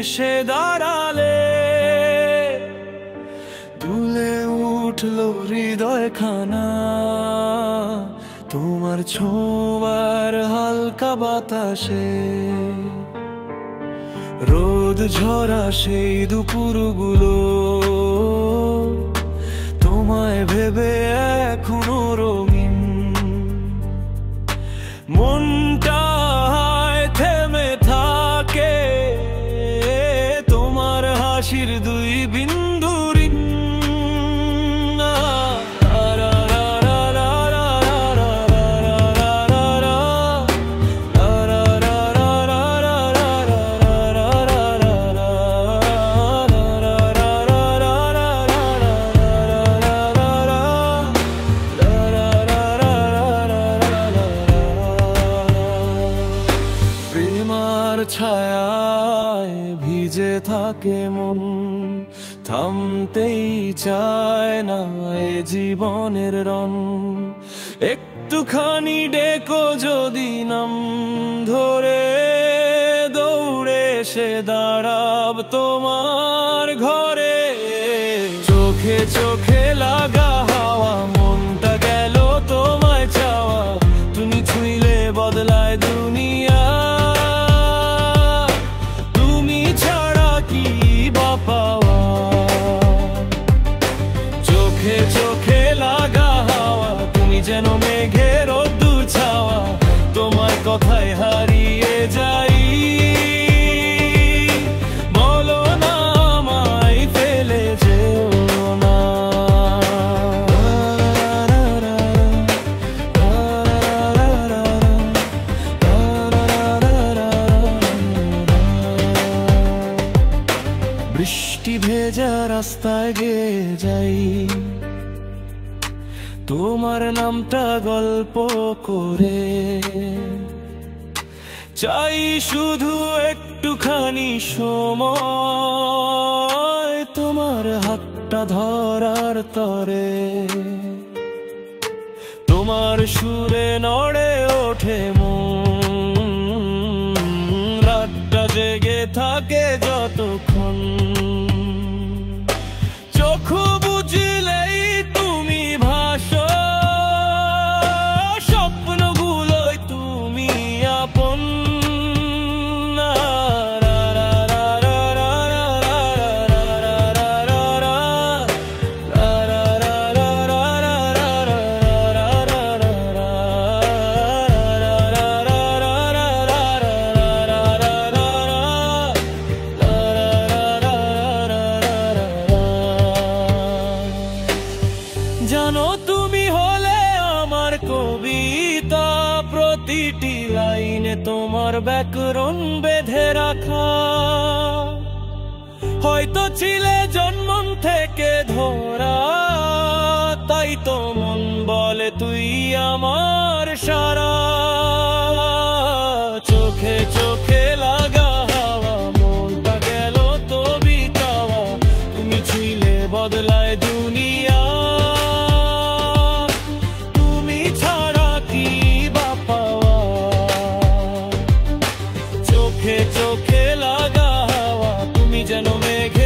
এসে দাঁড়ালে দুলে উঠলো হৃদয়খানা তোমার ছোঁয়ার হালকা বাতাসে। রোদ ঝরা সেই দুপুরগুলো তোমায় ভেবে এখনো রঙিন। মনটা থেমে থাকে তোমার হাসির দুই বিন্দু ঋণ। ছায়ায় ভিজে থাকে মন, থামতেই চায় না এ জীবনের রং। একটুখানি ডেকো যদি নাম ধরে, দৌড়ে এসে দাঁড়াব তোমার ঘরে। চোখে চোখে লাগা হাওয়া, মনটা গেল তোমায় চাওয়া। তুমি ছুঁইলে বদলায় দুনিয়া, চোখে চোখে লাগা হাওয়া। তুমি যেন মেঘের রোদ্দুর ছাওয়া, তোমার কথায় হারিয়ে যাই। বলো না আমায় ফেলে যেও না। বৃষ্টি ভেজা রাস্তায় গেয়ে যাই, তোমার নামটা গল্প করে। চাই শুধু একটুখানি সময় তোমার হাতটা ধরার তরে। তোমার সুরে নড়ে ওঠে মন, রাতটা জেগে থাকে যতক্ষণ। চোখ বুঝলেই তুমি ভাসো, স্বপ্নগুলোই তুমি আপন। জানো তুমি হলে আমার কবিতা, প্রতিটি লাইনে তোমার ব্যাকরণ বেঁধে রাখা। হয়তো ছিলে জন্ম থেকে ধরা, তাই তো মন বলে তুই আমার সারা। চোখে চোখে লাগা হাওয়া, মনটা গেল তো বিতাওয়া। তুমি ছিলে বদলায় দুনিয়া, চোখে চোখে লাগা হাওয়া। তুমি যেন মেঘে